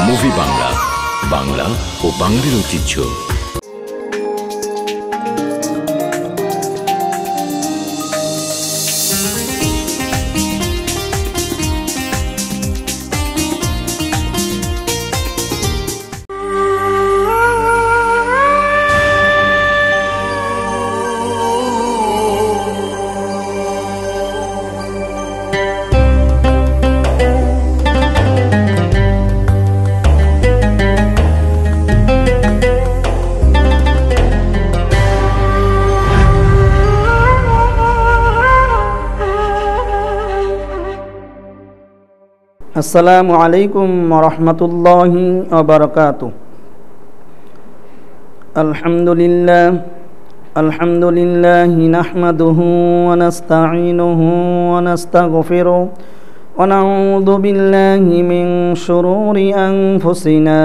Movie Bangla, Bangla ও বাঙালির ঐতিহ্য। আসসালামু আলাইকুম ওয়া রাহমাতুল্লাহি ওয়া বারাকাতুহু। আলহামদুলিল্লাহি নাহমাদুহু ওয়া নাস্তাঈনুহু ওয়া নাস্তাগফিরুহু ওয়া নাউযু বিল্লাহি মিন শুরুরি আনফুসিনা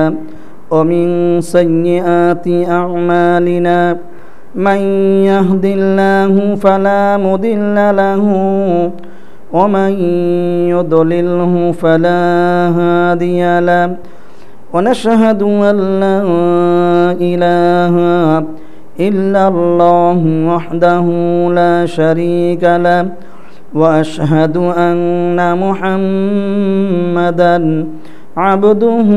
ওয়া মিন সাইয়্যাতি আ'মালিনা। মান ইয়াহদিল্লাহু ফালা মুদিল্লা লাহু ومن يضلله فلا هادي له ونشهد أن لا إله إلا الله وحده لا شريك له وأشهد أن محمدا عبده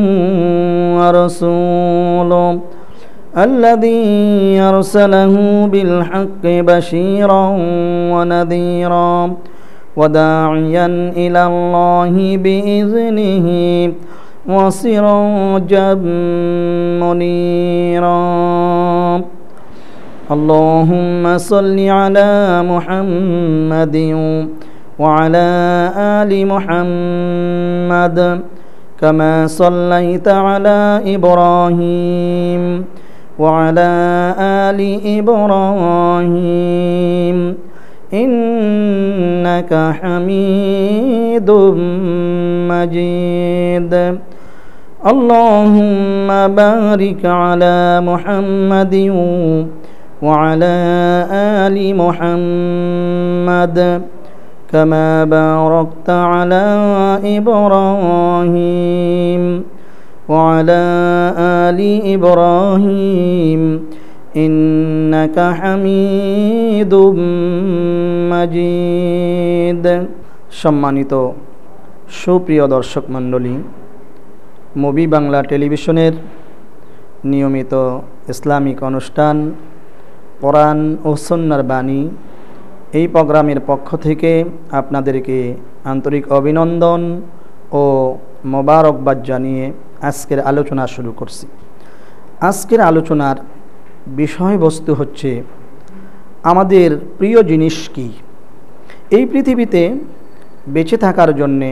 ورسوله الذي أرسله بالحق بشيرا ونذيرا وداعيا إلى الله بإذنه وسراجا منيرا. اللهم صل على محمد وعلى آل محمد كما صليت على إبراهيم وعلى آل إبراهيم إنك حميد مجيد. اللهم بارك على محمد وعلى آل محمد كما باركت على إبراهيم وعلى آل إبراهيم إنك حميد مجيد. সম্মানিত সুপ্রিয় দর্শক মণ্ডলী, মুভি বাংলা টেলিভিশনের নিয়মিত ইসলামিক অনুষ্ঠান কোরআন ও সুন্নাহর বাণী এই প্রোগ্রামের পক্ষ থেকে আপনাদেরকে আন্তরিক অভিনন্দন ও মোবারকবাদ জানিয়ে আজকের আলোচনা শুরু করছি। আজকের আলোচনার বিষয়বস্তু হচ্ছে আমাদের প্রিয় জিনিস কি। এই পৃথিবীতে বেঁচে থাকার জন্যে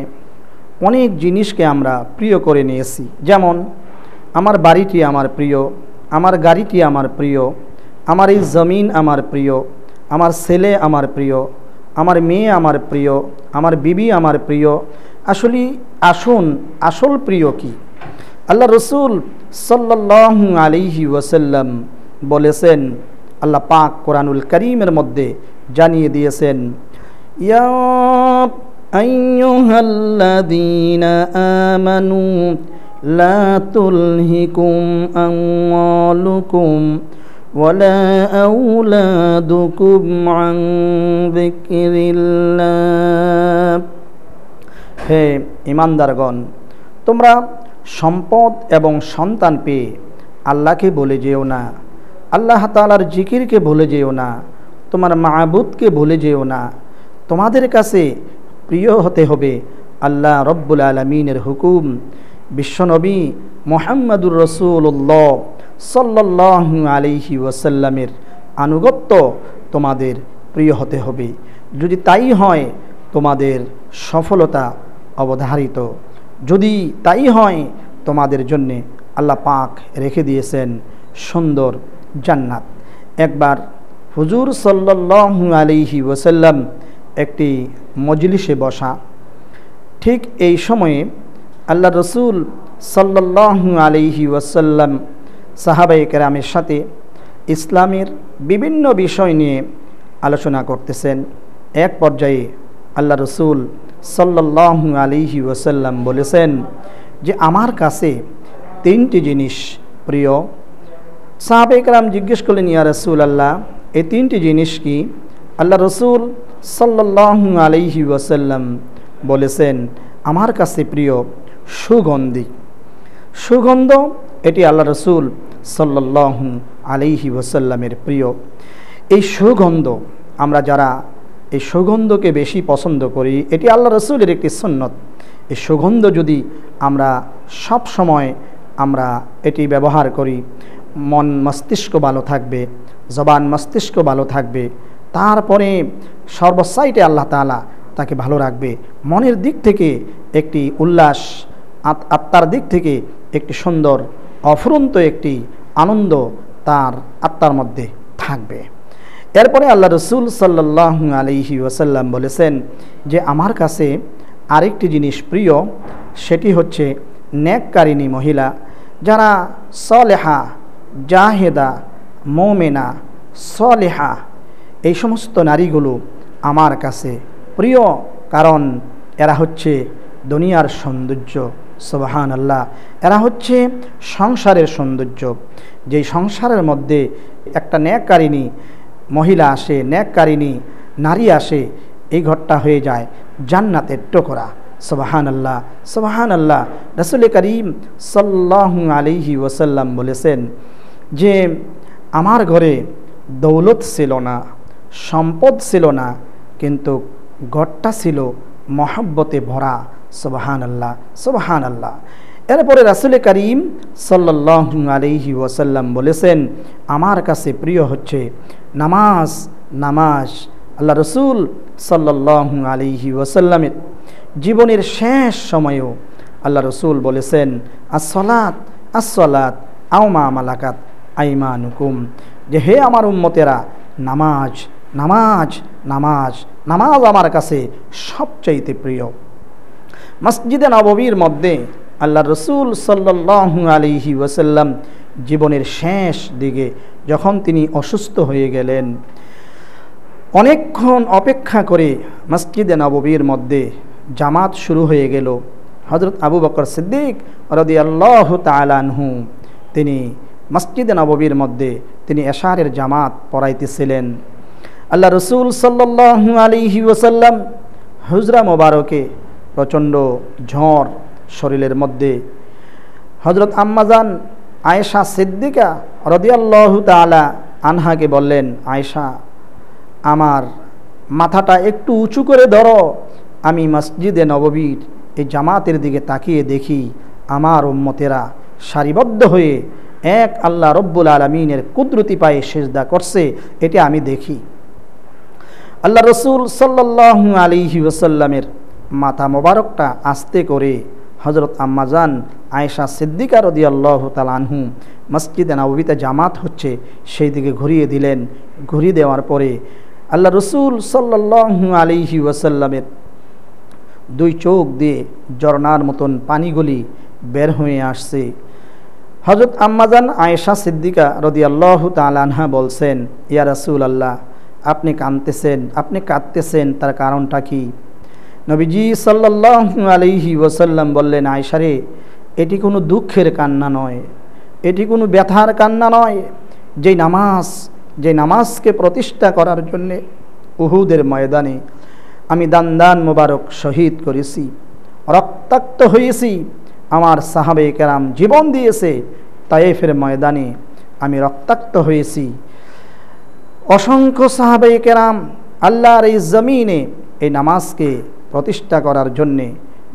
অনেক জিনিসকে আমরা প্রিয় করে নিয়েছি। যেমন আমার বাড়িটি আমার প্রিয়, আমার গাড়িটি আমার প্রিয়, আমার এই জমিন আমার প্রিয়, আমার ছেলে আমার প্রিয়, আমার মেয়ে আমার প্রিয়, আমার বিবি আমার প্রিয়। আসল প্রিয় কি? আল্লাহ রসুল সাল্লাল্লাহু আলাইহি ওয়াসাল্লাম বলেছেন, আল্লাহ পাক কোরআনুল কারীমের মধ্যে জানিয়ে দিয়েছেন, ইয়া আইয়ুহাল্লাযীনা আমানু লা তুলহিকুম আমওয়ালুকুম ওয়ালা আওলাদুকুম আন যিকরিল্লাহ। হে ঈমানদারগণ, তোমরা সম্পদ এবং সন্তান পেয়ে আল্লাহকে ভুলে যেও না, আল্লাহ তাআলার জিকিরকে ভুলে যেও না, তোমার মাবুদকে ভুলে যেও না। তোমাদের কাছে প্রিয় হতে হবে আল্লাহ রব্বুল আলামিনের হুকুম, বিশ্বনবী মুহাম্মদুর রাসূলুল্লাহ সাল্লাল্লাহু আলাইহি ওয়াসাল্লামের আনুগত্য তোমাদের প্রিয় হতে হবে। যদি তাই হয় তোমাদের সফলতা অবধারিত। যদি তাই হয় তোমাদের জন্যে আল্লাহ পাক রেখে দিয়েছেন সুন্দর জান্নাত। একবার হুজুর সাল্লাল্লাহু আলাইহি ওয়াসাল্লাম একটি মজলিসে বসা, ঠিক এই সময়ে আল্লাহ রসুল সাল্লাল্লাহু আলাইহি ওয়াসাল্লাম সাহাবায়ে কেরামের সাথে ইসলামের বিভিন্ন বিষয় নিয়ে আলোচনা করতেছেন। এক পর্যায়ে আল্লাহ রসুল সাল্লাল্লাহু আলাইহি ওয়াসাল্লাম বলেছেন যে আমার কাছে তিনটি জিনিস প্রিয়। সাহাবায়ে কেরাম জিজ্ঞেস করলেন, ইয়া রাসূলুল্লাহ, এই তিনটি জিনিস কি? আল্লাহ রসুল সাল্লাল্লাহু আলাইহি ওয়াসাল্লাম বলেছেন, আমার কাছে প্রিয় সুগন্ধি। সুগন্ধ এটি আল্লাহ রসুল সাল্লাল্লাহু আলাইহি ওয়াসাল্লামের প্রিয়। এই সুগন্ধ, আমরা যারা এই সুগন্ধকে বেশি পছন্দ করি, এটি আল্লাহ রসুলের একটি সুন্নত। এই সুগন্ধ যদি আমরা সব সময় এটি ব্যবহার করি, মন মস্তিষ্ক ভালো থাকবে, জবান মস্তিষ্ক ভালো থাকবে, তারপরে সর্বসাইটে আল্লাহ তাআলা তাকে ভালো রাখবে। মনের দিক থেকে একটি উল্লাস, আত্মার দিক থেকে একটি সুন্দর অফুরন্ত একটি আনন্দ তার আত্মার মধ্যে থাকবে। এরপরে আল্লাহ রসুল সাল্লাল্লাহু আলাইহি ওয়াসাল্লাম বলেছেন যে আমার কাছে আরেকটি জিনিস প্রিয়, সেটি হচ্ছে নেককারিনী মহিলা, যারা সলেহা, জাহেদা, মোমেনা, সলেহা, এই সমস্ত নারীগুলো আমার কাছে প্রিয়, কারণ এরা হচ্ছে দুনিয়ার সৌন্দর্য। সুবহানাল্লাহ, এরা হচ্ছে সংসারের সৌন্দর্য। যেই সংসারের মধ্যে একটা নেককারিনী মহিলা আসে, নেককারিনী নারী আসে, এই ঘরটা হয়ে যায় জান্নাতের টুকরা। সুবহানাল্লাহ, সুবহানাল্লাহ। রাসূল করিম সাল্লাল্লাহু আলাইহি ওয়াসাল্লাম বলেছেন যে আমার ঘরে দৌলত ছিল না, সম্পদ ছিল না, কিন্তু ঘরটা ছিল মহব্বতে ভরা। সুবহানাল্লাহ, সুবহানাল্লাহ। এরপরে রাসূল করিম সাল্লাল্লাহু আলাইহি ওয়াসাল্লাম বলেছেন আমার কাছে প্রিয় হচ্ছে নামাজ। নামাজ আল্লাহ রসুল সাল্লাল্লাহু আলাইহি ওয়াসাল্লামের জীবনের শেষ সময়েও আল্লাহ রসুল বলেছেন আসসালাত আসসালাত আও মা মালাকাত আইমানুকুম, যে হে আমার উম্মতেরা, নামাজ নামাজ নামাজ নামাজ আমার কাছে সবচাইতে প্রিয়। মসজিদে নববীর মধ্যে আল্লাহ রসুল সাল্লাল্লাহু আলাইহি ওয়াসাল্লাম জীবনের শেষ দিকে যখন তিনি অসুস্থ হয়ে গেলেন, অনেকক্ষণ অপেক্ষা করে মসজিদে নববীর মধ্যে জামাত শুরু হয়ে গেল। হযরত আবু বকর সিদ্দিক রাদিয়াল্লাহু তাআলা আনহু তিনি মসজিদে নববীর মধ্যে তিনি এশারের জামাত পড়াইতেছিলেন। আল্লাহ রসুল সাল্লাল্লাহু আলাইহি ওয়াসাল্লাম হুজরা মোবারকে প্রচণ্ড ঝড় শরীরের মধ্যে, হযরত আম্মাজান আয়েশা সিদ্দিকা রাদিয়াল্লাহু তাআলা আনহাকে বললেন, আয়েশা, আমার মাথাটা একটু উঁচু করে ধরো, আমি মসজিদে নববীর এই জামাতের দিকে তাকিয়ে দেখি আমার উম্মতেরা সারিবদ্ধ হয়ে এক আল্লাহ রব্বুল আলামিনের কুদরতি পায়ে সিজদা করছে, এটা আমি দেখি। আল্লাহ রসুল সাল্লাল্লাহু আলাইহি ওয়াসাল্লামের মাথা মোবারকটা আস্তে করে হযরত আম্মাজান আয়েশা সিদ্দিকা রাদিয়াল্লাহু তাআলা আনহু মসজিদে নববীতে জামাত হচ্ছে সেই দিকে ঘুরিয়ে দিলেন। ঘুরিয়ে দেওয়ার পরে আল্লাহ রসুল সাল্লাল্লাহু আলাইহি ওয়াসাল্লামের দুই চোখ দিয়ে ঝর্ণার মতন পানিগুলি বের হয়ে আসছে। হযরত আম্মাজান আয়েশা সিদ্দিকা রাদিয়াল্লাহু তাআলা আনহা বলছেন, ইয়া রাসূলুল্লাহ, আপনি কাঁদতেছেন, আপনি কাঁদতেছেন, তার কারণটা কি? নবীজি সাল্লাল্লাহু আলাইহি ওয়াসাল্লাম বললেন, আয়েশা রে, এটি কোনো দুঃখের কান্না নয়, এটি কোনো ব্যথার কান্না নয়। যে নামাজকে প্রতিষ্ঠা করার জন্যে উহুদের ময়দানে আমি দান মোবারক শহীদ করেছি, রক্তাক্ত হয়েছি, আমার সাহাবে কেরাম জীবন দিয়েছে, তায়েফের ময়দানে আমি রক্তাক্ত হয়েছি। অসংখ্য সাহাবে কেরাম আল্লাহর এই জমিনে এই নামাজকে প্রতিষ্ঠা করার জন্যে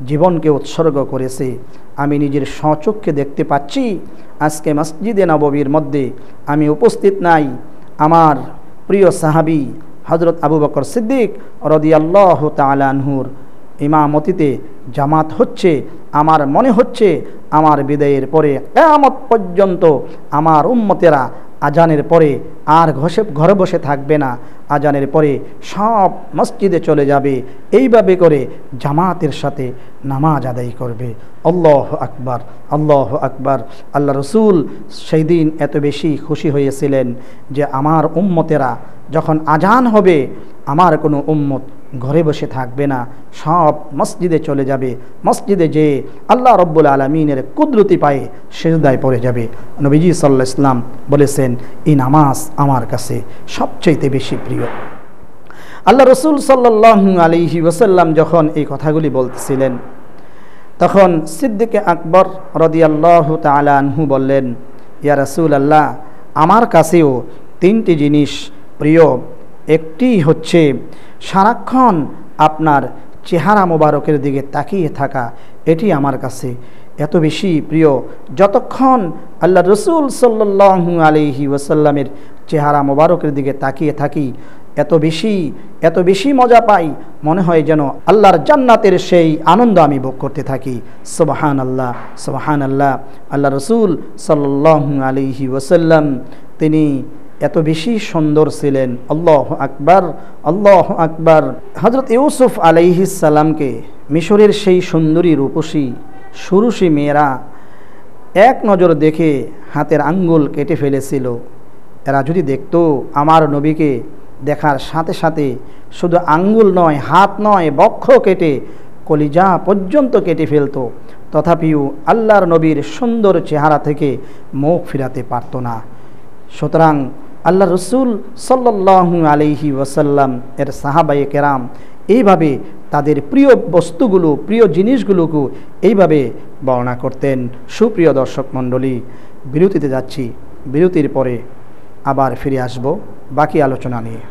জীবনকে উৎসর্গ করেছে। আমি নিজের স্বচক্ষে দেখতে পাচ্ছি আজকে মসজিদে নববীর মধ্যে আমি উপস্থিত নাই, আমার প্রিয় সাহাবী হযরত আবু বকর সিদ্দিক রাদিয়াল্লাহু তাআলা আনহুর ইমামতিতে জামাত হচ্ছে। আমার মনে হচ্ছে আমার বিদায়ের পরে কিয়ামত পর্যন্ত আমার উম্মতেরা আজানের পরে আর ঘরে বসে থাকবে না, আজানের পরে সব মসজিদে চলে যাবে, এইভাবে করে জামাতের সাথে নামাজ আদায় করবে। আল্লাহু আকবার, আল্লাহু আকবার। আল্লাহ রসুল সেই দিন এত বেশি খুশি হয়েছিলেন যে আমার উম্মতেরা যখন আজান হবে, আমার কোনো উম্মত ঘরে বসে থাকবে না, সব মসজিদে চলে যাবে, মসজিদে যেয়ে আল্লাহ রব্বুল আলমিনের কুদরতি পায়ে সিজদায় পড়ে যাবে। নবীজি সাল্লাল্লাহু আলাইহি ওয়াসাল্লাম বলেছেন, এই নামাজ আমার কাছে সবচাইতে বেশি প্রিয়। আল্লাহ রসুল সাল্লাল্লাহু আলাইহি ওয়াসাল্লাম যখন এই কথাগুলি বলতেছিলেন, তখন সিদ্দিকে আকবর রাদিয়াল্লাহু তাআলা আনহু বললেন, ইয়া রাসূলুল্লাহ, আমার কাছেও তিনটি জিনিস প্রিয়। একটি হচ্ছে সারাক্ষণ আপনার চেহারা মোবারকের দিকে তাকিয়ে থাকা, এটি আমার কাছে এত বেশি প্রিয়। যতক্ষণ আল্লাহ রসুল সাল্লাল্লাহু আলাইহি ওয়াসাল্লামের চেহারা মোবারকের দিকে তাকিয়ে থাকি, এত বেশি মজা পাই, মনে হয় যেন আল্লাহর জান্নাতের সেই আনন্দ আমি ভোগ করতে থাকি। সুবহানাল্লাহ, সুবহানাল্লাহ। আল্লাহ রসুল সাল্লাল্লাহু আলাইহি ওয়াসাল্লাম তিনি এত বেশি সুন্দর ছিলেন। আল্লাহু আকবার, আল্লাহু আকবার। হযরত ইউসুফ আলাইহিস সালামকে মিশরের সেই সুন্দরী রূপসী সুরুষী মেয়েরা এক নজর দেখে হাতের আঙ্গুল কেটে ফেলেছিল। এরা যদি দেখতো আমার নবীকে, দেখার সাথে সাথে শুধু আঙ্গুল নয়, হাত নয়, বক্ষ কেটে কলিজা পর্যন্ত কেটে ফেলতো, তথাপিও আল্লাহর নবীর সুন্দর চেহারা থেকে মুখ ফিরাতে পারত না। সুতরাং আল্লাহ রসুল সাল্লাল্লাহু আলাইহি ওয়াসাল্লাম এর সাহাবায়ে কেরাম এইভাবে তাদের প্রিয় বস্তুগুলো, প্রিয় জিনিসগুলোকে এইভাবে বর্ণনা করতেন। সুপ্রিয় দর্শক মণ্ডলী, বিরতিতে যাচ্ছি, বিরতির পরে আবার ফিরে আসব বাকি আলোচনা নিয়ে।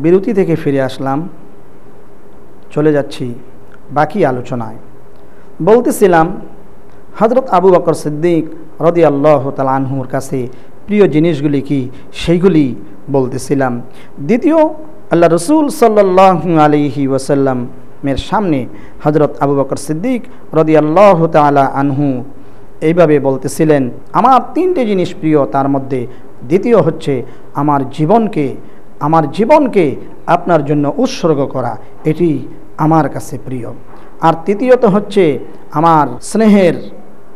বিরতি থেকে ফিরে আসলাম, চলে যাচ্ছি বাকি আলোচনায়। বলতেছিলাম হযরত আবু বকর সিদ্দিক রাদিয়াল্লাহু তাআলা আনহুর কাছে প্রিয় জিনিসগুলি কি, সেইগুলি বলতেছিলাম। দ্বিতীয়, আল্লাহ রসুল সাল্লাল্লাহু আলাইহি ওয়াসাল্লামের সামনে হযরত আবু বকর সিদ্দিক রাদিয়াল্লাহু তাআলা আনহু এইভাবে বলতেছিলেন, আমার তিনটে জিনিস প্রিয়, তার মধ্যে দ্বিতীয় হচ্ছে আমার জীবনকে আপনার জন্য উৎসর্গ করা, এটি আমার কাছে প্রিয়। আর তৃতীয়ত হচ্ছে আমার স্নেহের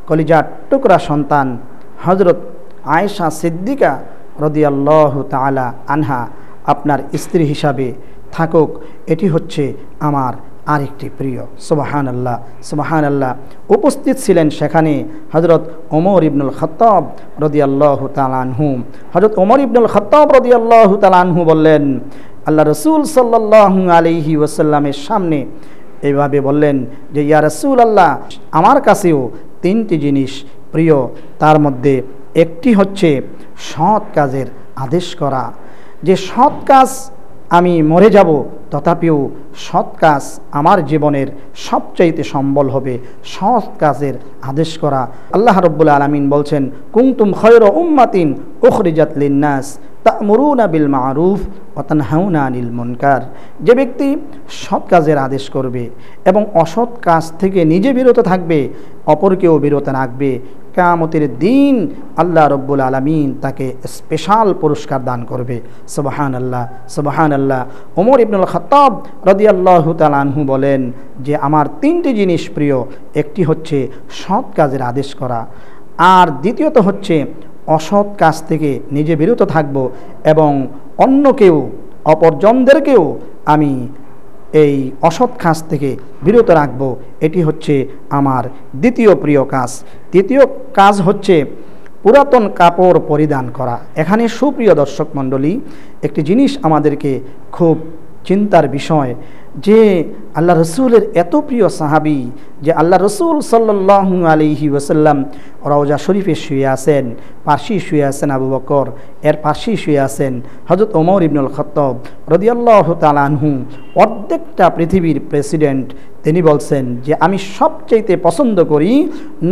কলিজার টুকরা সন্তান হযরত আয়েশা সিদ্দিকা রাদিয়াল্লাহু তাআলা আনহা আপনার স্ত্রী হিসাবে থাকুক, এটি হচ্ছে আমার আরেকটি প্রিয়। সুবহানাল্লাহ, সুবহানাল্লাহ। উপস্থিত ছিলেন সেখানে হযরত ওমর ইবনুল খাত্তাব রাদিয়াল্লাহু তাআলা আনহু। হযরত ওমর ইবনুল খাত্তাব রাদিয়াল্লাহু তাআলা আনহু বললেন, আল্লাহ রসুল সাল্লাল্লাহু আলাইহি ওয়াসাল্লামের সামনে এইভাবে বললেন যে, ইয়া রাসূলুল্লাহ, আমার কাছেও তিনটি জিনিস প্রিয়, তার মধ্যে একটি হচ্ছে সৎ কাজের আদেশ করা। যে সৎ কাজ, আমি মরে যাব তথাপিও সৎ কাজ আমার জীবনের সবচাইতে সম্বল হবে, সৎ কাজের আদেশ করা। আল্লাহ রাব্বুল আলামিন বলছেন, কুনতুম খায়রা উম্মাতিন উখরিজাত লিন-নাস তা'মুরুনা বিল মা'রুফ ওয়া তানহাউনা আনিল মুনকার। যে ব্যক্তি সৎ কাজের আদেশ করবে এবং অসৎ কাজ থেকে নিজে বিরত থাকবে, অপরকেও বিরত রাখবে, কিয়ামতের দিন আল্লাহ রাব্বুল আলামিন তাকে স্পেশাল পুরস্কার দান করবে। সুবহানাল্লাহ, সুবহানাল্লাহ। ওমর ইবনুল খাত্তাব রাদিয়াল্লাহু তাআলা আনহু বলেন যে, আমার তিনটি জিনিস প্রিয়, একটি হচ্ছে সৎ কাজের আদেশ করা, আর দ্বিতীয়ত হচ্ছে অসৎ কাজ থেকে নিজে বিরত থাকব এবং অন্যকেও, অপরজনদেরকেও আমি এই অসৎ কাজ থেকে বিরত রাখব, এটি হচ্ছে আমার দ্বিতীয় প্রিয় কাজ। তৃতীয় কাজ হচ্ছে পুরাতন কাপড় পরিধান করা। এখানে সুপ্রিয় দর্শক মণ্ডলী, একটি জিনিস আমাদেরকে খুব চিন্তার বিষয় যে আল্লাহ রসুলের এত প্রিয় সাহাবী, যে আল্লাহ রসুল সাল্লাল্লাহু আলাইহি ওয়াসাল্লাম রওজা শরীফে শুয়ে আছেন, পাশেই শুয়ে আছেন আবু বকর, এর পাশেই শুয়ে আছেন হযরত ওমর ইবনুল খাত্তাব রাদিয়াল্লাহু তাআলা আনহু, অর্ধেকটা পৃথিবীর প্রেসিডেন্ট। তিনি বলছেন যে আমি সবচেয়ে পছন্দ করি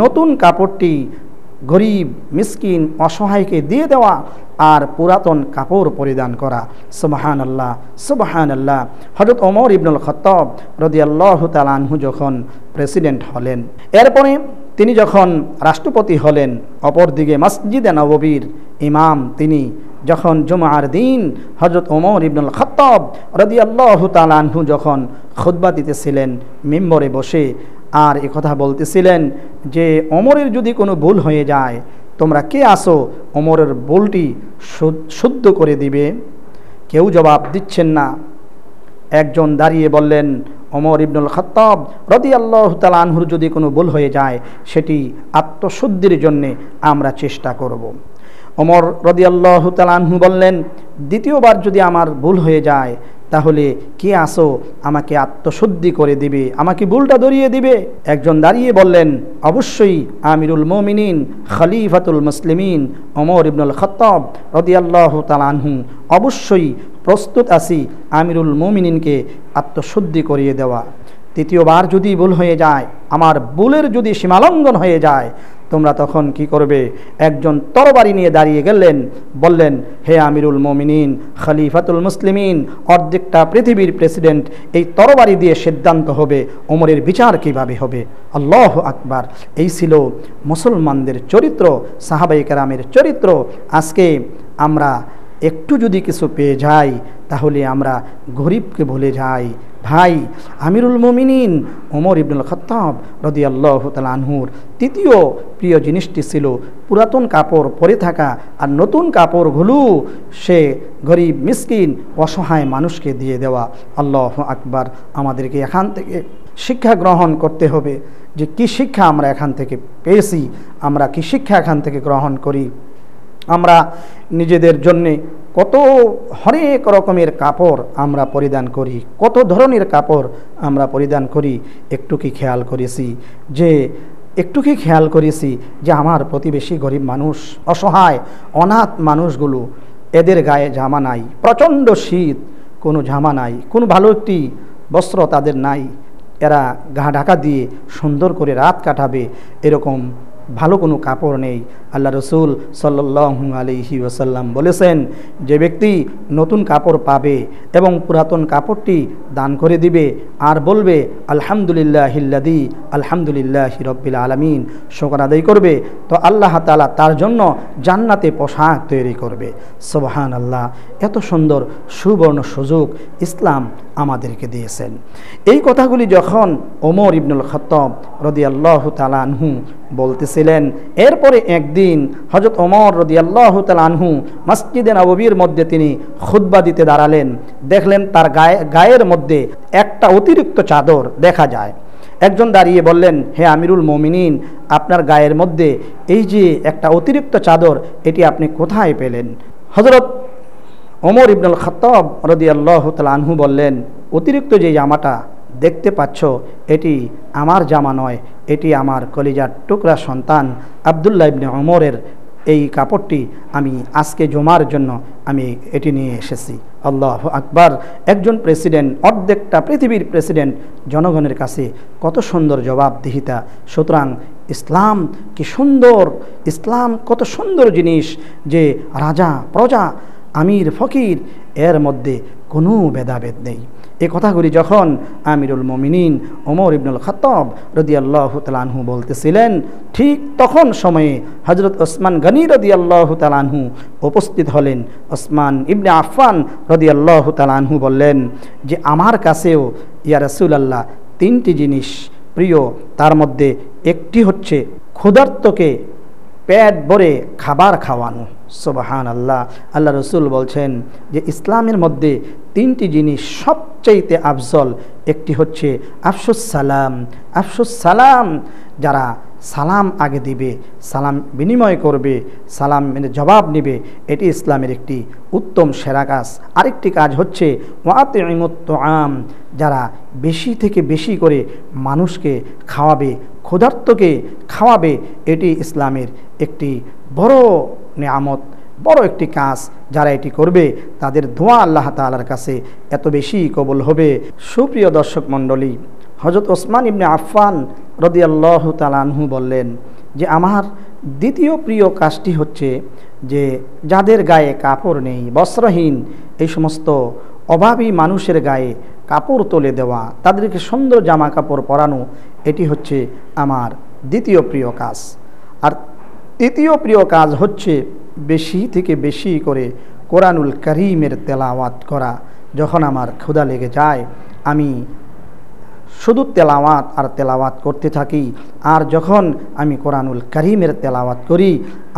নতুন কাপড়টি গরিব মিসকিন অসহায়কে দিয়ে দেওয়া আর পুরাতন কাপড় পরিধান করা। সুবহানাল্লাহ, সুবহানাল্লাহ। হযরত ওমর ইবনুল খাত্তাব রাদিয়াল্লাহু তাআলা আনহু যখন প্রেসিডেন্ট হলেন, এরপরে তিনি যখন রাষ্ট্রপতি হলেন, অপরদিকে মসজিদে নববীর ইমাম তিনি যখন জুমার দিন হযরত ওমর ইবনুল খাত্তাব রাদিয়াল্লাহু তাআলা আনহু যখন খুতবা দিতেছিলেন মিম্বরে বসে, আর এ কথা বলতেছিলেন যে ওমরের যদি কোনো ভুল হয়ে যায়, তোমরা কে আসো ওমরের ভুলটি শুদ্ধ করে দিবে? কেউ জবাব দিচ্ছেন না। একজন দাঁড়িয়ে বললেন, ওমর ইবনুল খাত্তাব রাদিয়াল্লাহু তাআলা আনহুর যদি কোনো ভুল হয়ে যায়, সেটি আত্মশুদ্ধির জন্যে আমরা চেষ্টা করব। ওমর রাদিয়াল্লাহু তাআলা আনহু বললেন, দ্বিতীয়বার যদি আমার ভুল হয়ে যায়, তাহলে কে আসো আমাকে আত্মশুদ্ধি করে দিবে, আমাকে ভুলটা ধরিয়ে দিবে? একজন দাঁড়িয়ে বললেন, অবশ্যই আমিরুল মুমিনিন খলিফাতুল মুসলিমিন ওমর ইবনুল খাত্তাব রাদিয়াল্লাহু তাআলা আনহু অবশ্যই প্রস্তুত আছি আমিরুল মুমিনিনকে আত্মশুদ্ধি করিয়ে দেওয়া। তৃতীয়বার যদি ভুল হয়ে যায়, আমার ভুলের যদি সীমালঙ্ঘন হয়ে যায়, তোমরা তখন কি করবে? একজন তরবারি নিয়ে দাঁড়িয়ে গেলেন, বললেন, হে আমিরুল মুমিনিন খলিফাতুল মুসলিমিন, অর্ধেকটা পৃথিবীর প্রেসিডেন্ট, এই তরবারি দিয়ে সিদ্ধান্ত হবে ওমরের বিচার কিভাবে হবে। আল্লাহু আকবার। এই ছিল মুসলমানদের চরিত্র, সাহাবায়ে কেরামের চরিত্র। আজকে আমরা একটু যদি কিছু পেয়ে যাই, তাহলে আমরা গরিবকে ভুলে যাই। ভাই, আমিরুল মুমিনিন ওমর ইবনুল খাত্তাব রাদিয়াল্লাহু তাআলা আনহুর তৃতীয় প্রিয় জিনিসটি ছিল পুরাতন কাপড় পরে থাকা, আর নতুন কাপড়গুলো সে গরিব মিসকিন অসহায় মানুষকে দিয়ে দেওয়া। আল্লাহু আকবার। আমাদেরকে এখান থেকে শিক্ষা গ্রহণ করতে হবে যে কি শিক্ষা আমরা এখান থেকে পেয়েছি, আমরা কি শিক্ষা এখান থেকে গ্রহণ করি। আমরা নিজেদের জন্যে কত হরেক রকমের কাপড় আমরা পরিধান করি, কত ধরনের কাপড় আমরা পরিধান করি। একটু কি খেয়াল করেছি যে আমার প্রতিবেশী গরিব মানুষ, অসহায় অনাথ মানুষগুলো, এদের গায়ে জামা নাই, প্রচণ্ড শীত, কোনো জামা নাই, কোনো ভালো একটি বস্ত্র তাদের নাই, এরা গা ঢাকা দিয়ে সুন্দর করে রাত কাটাবে, এরকম ভালো কোনো কাপড় নেই। আল্লাহ রসুল সাল্লাল্লাহু আলাইহি ওয়াসাল্লাম বলেছেন, যে ব্যক্তি নতুন কাপড় পাবে এবং পুরাতন কাপড়টি দান করে দিবে আর বলবে আলহামদুলিল্লাহিল্লাযী আলহামদুলিল্লাহি রাব্বিল আলামিন, শুকর আদায় করবে, তো আল্লাহ তাআলা তার জন্য জান্নাতে পোশাক তৈরি করবে। সুবহানাল্লাহ। এত সুন্দর সুবর্ণ সুযোগ ইসলাম আমাদেরকে দিয়েছেন। এই কথাগুলি যখন ওমর ইবনুল খাত্তাব রাদিয়াল্লাহু তাআলা আনহু বলতেছিলেন, এরপরে একদিন হযরত ওমর রাদিয়াল্লাহু তাআলা আনহু মসজিদে নববীর মধ্যে তিনি খুতবা দিতে দাঁড়ালেন। দেখলেন তার গায়ের মধ্যে একটা অতিরিক্ত চাদর দেখা যায়। একজন দাঁড়িয়ে বললেন, হে আমিরুল মুমিনিন, আপনার গায়ের মধ্যে এই যে একটা অতিরিক্ত চাদর, এটি আপনি কোথায় পেলেন? হযরত ওমর ইবনুল খাত্তাব রাদিয়াল্লাহু তাআলা আনহু বললেন, অতিরিক্ত যে জামাটা দেখতে পাচ্ছ, এটি আমার জামা নয়, এটি আমার কলিজার টুকরা সন্তান আব্দুল্লাহ ইবনে ওমরের এই কাপড়টি আমি আজকে জমার জন্য আমি এটি নিয়ে এসেছি। আল্লাহু আকবার। একজন প্রেসিডেন্ট, অর্ধেকটা পৃথিবীর প্রেসিডেন্ট, জনগণের কাছে কত সুন্দর জবাবদিহিতা। সুতরাং ইসলাম কি সুন্দর, ইসলাম কত সুন্দর জিনিস যে রাজা প্রজা আমির ফকির এর মধ্যে কোনো ভেদাভেদ নেই। এই কথাগুলি যখন আমিরুল মুমিনিন ওমর ইবনুল খাত্তাব রাদিয়াল্লাহু তাআলা আনহু বলতেছিলেন, ঠিক তখন সময়ে হযরত ওসমান গনি রাদিয়াল্লাহু তাআলা আনহু উপস্থিত হলেন। ওসমান ইবনে আফফান রাদিয়াল্লাহু তাআলা আনহু বললেন যে আমার কাছেও ইয়া রাসূলুল্লাহ তিনটি জিনিস প্রিয়, তার মধ্যে একটি হচ্ছে ক্ষুধার্তকে পেট ভরে খাবার খাওয়ানো। সুবহানাল্লাহ। আল্লাহ রসুল বলছেন যে ইসলামের মধ্যে তিনটি জিনিস সবচাইতে আফজল। একটি হচ্ছে আফসুস সালাম। আফসুস সালাম, যারা সালাম আগে দিবে, সালাম বিনিময় করবে, সালাম জবাব নেবে, এটি ইসলামের একটি উত্তম সেরা কাজ। আরেকটি কাজ হচ্ছে ওয়াতিমুত তাআম, যারা বেশি থেকে বেশি করে মানুষকে খাওয়াবে, ক্ষুধার্তকে খাওয়াবে, এটি ইসলামের একটি বড় নেয়ামত, বড় একটি কাজ। যারা এটি করবে তাদের দোয়া আল্লাহ তাআলার কাছে এত বেশি কবুল হবে। সুপ্রিয় দর্শক মণ্ডলী, হযরত ওসমান ইবনে আফফান রাদিয়াল্লাহু তাআলা আনহু বললেন যে আমার দ্বিতীয় প্রিয় কাজটি হচ্ছে যে যাদের গায়ে কাপড় নেই, বস্ত্রহীন, এই সমস্ত অভাবী মানুষের গায়ে কাপড় তুলে দেওয়া, তাদেরকে সুন্দর জামা কাপড় পরানো, এটি হচ্ছে আমার দ্বিতীয় প্রিয় কাজ। আর তৃতীয় প্রিয় কাজ হচ্ছে বেশি থেকে বেশি করে কোরআনুল কারীমের তেলাওয়াত করা। যখন আমার ক্ষুধা লেগে যায় আমি শুধু তেলাওয়াত আর তেলাওয়াত করতে থাকি, আর যখন আমি কোরআনুল কারীমের তেলাওয়াত করি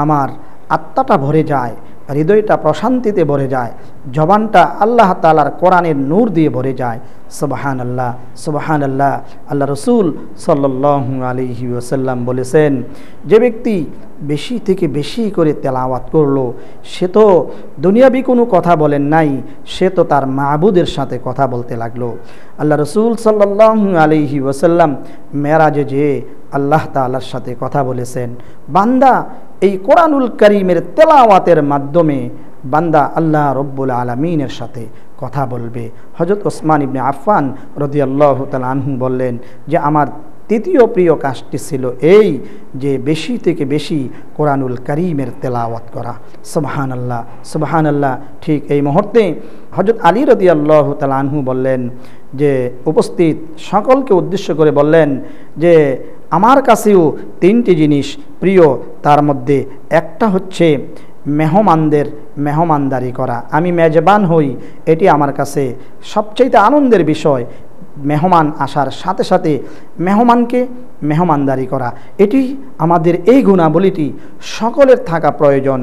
আমার আত্মাটা ভরে যায়, হৃদয়টা প্রশান্তিতে ভরে যায়, জবানটা আল্লাহ তাআলার কোরআনের নূর দিয়ে ভরে যায়। সুবহানাল্লাহ, সুবহানাল্লাহ। আল্লাহ রসুল সাল্লাল্লাহু আলাইহি ওয়াসাল্লাম বলেছেন, যে ব্যক্তি বেশি থেকে বেশি করে তেলাওয়াত করলো সে তো দুনিয়াবি কোনো কথা বলেন নাই, সে তো তার মাবুদের সাথে কথা বলতে লাগলো। আল্লাহ রসুল সাল্লাল্লাহু আলাইহি ওয়াসাল্লাম মেরাজে যেয়ে আল্লাহ তাআলার সাথে কথা বলেছেন। বান্দা এই কোরআনুল কারীমের তেলাওয়াতের মাধ্যমে বান্দা আল্লাহ রব্বুল আলামিনের সাথে কথা বলবে। হযরত ওসমান ইবনে আফফান রাদিয়াল্লাহু তাআলা আনহু বললেন যে আমার তৃতীয় প্রিয় কাজটি ছিল এই যে বেশি থেকে বেশি কোরআনুল কারীমের তেলাওয়াত করা। সুবহানাল্লাহ, সুবহানাল্লাহ। ঠিক এই মুহূর্তে হযরত আলী রাদিয়াল্লাহু তাআলা আনহু বললেন যে উপস্থিত সকলকে উদ্দেশ্য করে বললেন যে আমার কাছেও তিনটি জিনিস প্রিয়, তার মধ্যে একটা হচ্ছে মেহমানদের মেহমানদারি করা। আমি মেজবান হই, এটি আমার কাছে সবচেয়ে আনন্দের বিষয়। মেহমান আসার সাথে সাথে মেহমানকে মেহমানদারি করা, এটি আমাদের এই গুণাবলীটি সকলের থাকা প্রয়োজন।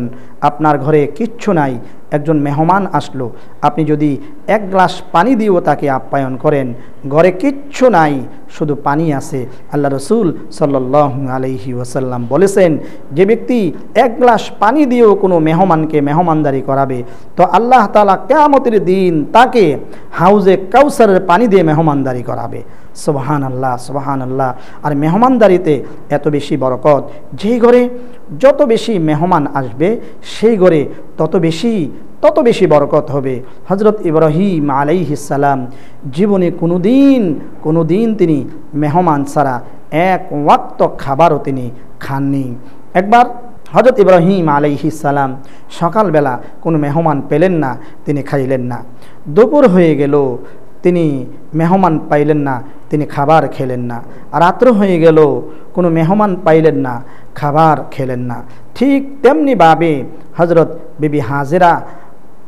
আপনার ঘরে কিচ্ছু নাই, একজন মেহমান আসলো, আপনি যদি এক গ্লাস পানি দিয়েও তাকে আপ্যায়ন করেন, ঘরে কিচ্ছু নাই শুধু পানি আছে, আল্লাহ রসুল সাল্লাল্লাহু আলাইহি ওয়াসাল্লাম বলেছেন যে ব্যক্তি এক গ্লাস পানি দিয়েও কোনো মেহমানকে মেহমানদারি করাবে তো আল্লাহ তাআলা কিয়ামতের দিন তাকে হাউজে কাউসারের পানি দিয়ে মেহমানদারি করাবে। সুবহানাল্লাহ, সুবহানাল্লাহ। আর মেহমানদারিতে এত বেশি বরকত, যেই ঘরে যত বেশি মেহমান আসবে সেই ঘরে তত বেশি বরকত হবে। হযরত ইব্রাহিম আলাইহিস সালাম জীবনে কোনোদিন তিনি মেহমান ছাড়া এক ওয়াক্ত খাবারও তিনি খাননি। একবার হযরত ইব্রাহিম আলাইহিস সালাম সকালবেলা কোনো মেহমান পেলেন না, তিনি খাইলেন না। দুপুর হয়ে গেল, তিনি মেহমান পাইলেন না, তিনি খাবার খেলেন না। রাত্র হয়ে গেল, কোনো মেহমান পাইলেন না, খাবার খেলেন না। ঠিক তেমনিভাবে হযরত বিবি হাজেরা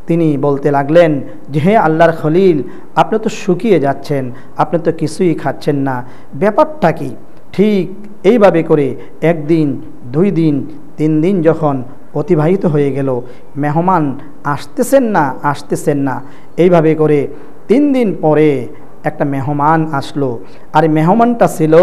তিনি বলতে লাগলেন যে হে আল্লাহর খলিল, আপনি তো শুকিয়ে যাচ্ছেন, আপনি তো কিছুই খাচ্ছেন না, ব্যাপারটা কি? ঠিক এইভাবে করে একদিন, 2 দিন, 3 দিন যখন অতিবাহিত হয়ে গেল, মেহমান আসতেছেন না, এইভাবে করে 3 দিন পরে একটা মেহমান আসলো, আর মেহমানটা ছিল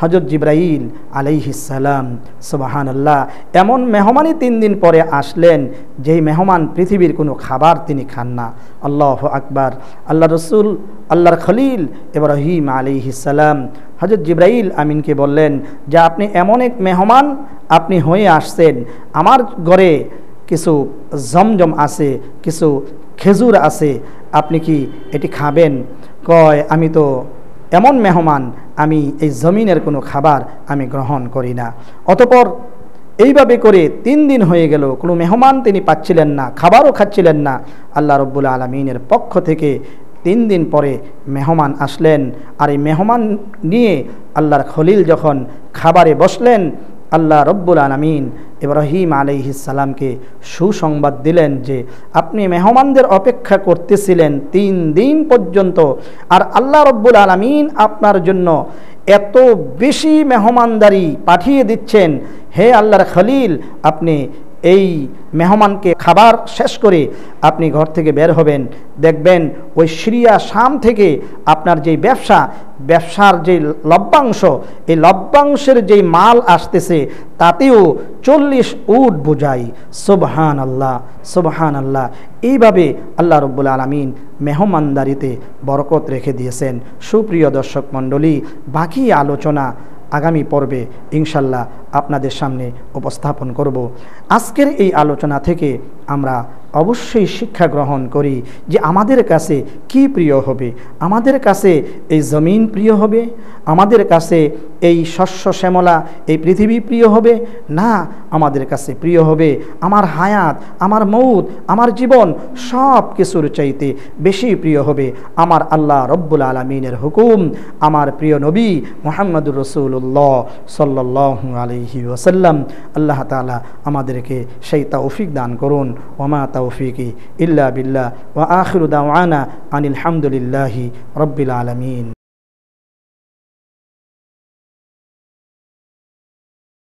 হযরত জিবরাইল আলাইহিস সালাম। সুবহানাল্লাহ। এমন মেহমানই 3 দিন পরে আসলেন যেই মেহমান পৃথিবীর কোনো খাবার তিনি খান না। আল্লাহু আকবার। আল্লাহ রসুল, আল্লাহর খলিল ইব্রাহিম আলাইহিস সালাম হযরত জিবরাইল আমিনকে বললেন যে আপনি এমন এক মেহমান আপনি হয়ে আসছেন, আমার ঘরে কিছু জমজম আছে, কিছু খেজুর আছে, আপনি কি এটি খাবেন? কয় আমি তো এমন মেহমান, আমি এই জমিনের কোনো খাবার আমি গ্রহণ করি না। অতঃপর এইভাবে করে 3 দিন হয়ে গেল, কোনো মেহমান তিনি পাচ্ছিলেন না, খাবারও খাচ্ছিলেন না। আল্লাহ রব্বুল আলামিনের পক্ষ থেকে 3 দিন পরে মেহমান আসলেন, আর এই মেহমান নিয়ে আল্লাহর খলিল যখন খাবারে বসলেন, আল্লাহ রব্বুল আলামিন ইব্রাহিম আলাইহিস সালামকে সুসংবাদ দিলেন যে আপনি মেহমানদের অপেক্ষা করতেছিলেন 3 দিন পর্যন্ত, আর আল্লাহ রব্বুল আলামিন আপনার জন্য এত বেশি মেহমানদারি পাঠিয়ে দিচ্ছেন। হে আল্লাহর খলিল, আপনি এই মেহমানকে খাবার শেষ করে আপনি ঘর থেকে বের হবেন, দেখবেন ওই সিরিয়া শাম থেকে আপনার যেই ব্যবসা, ব্যবসার যে লভ্যাংশ, এই লভ্যাংশের যেই মাল আসতেছে তাতেও 40 উট বোঝাই। সুবহান আল্লাহ, সুবহান আল্লাহ। এইভাবে আল্লাহ রব্বুল আলামিন মেহমানদারিতে বরকত রেখে দিয়েছেন। সুপ্রিয় দর্শক মণ্ডলী, বাকি আলোচনা আগামী পর্বে ইনশাল্লাহ আপনাদের সামনে উপস্থাপন করব। আজকের এই আলোচনা থেকে আমরা অবশ্যই শিক্ষা গ্রহণ করি যে আমাদের কাছে কি প্রিয় হবে। আমাদের কাছে এই জমিন প্রিয় হবে, আমাদের কাছে এই শস্য শ্যামলা এই পৃথিবী প্রিয় হবে, না আমাদের কাছে প্রিয় হবে আমার হায়াত, আমার মৌত, আমার জীবন সব কিছুর চাইতে বেশি প্রিয় হবে আমার আল্লাহ রব্বুল আলামিনের হুকুম, আমার প্রিয় নবী মুহাম্মদুর রাসূলুল্লাহ সাল্লাল্লাহু আলাইহি ওয়াসাল্লাম। আল্লাহ তাআলা আমাদেরকে সেই তৌফিক দান করুন। ওমা তৌফিকি ইল্লা বিল্লাহ ওয়া আখিরু দাওয়ানা আনিল হামদুলিল্লাহি রাব্বিল আলামিন।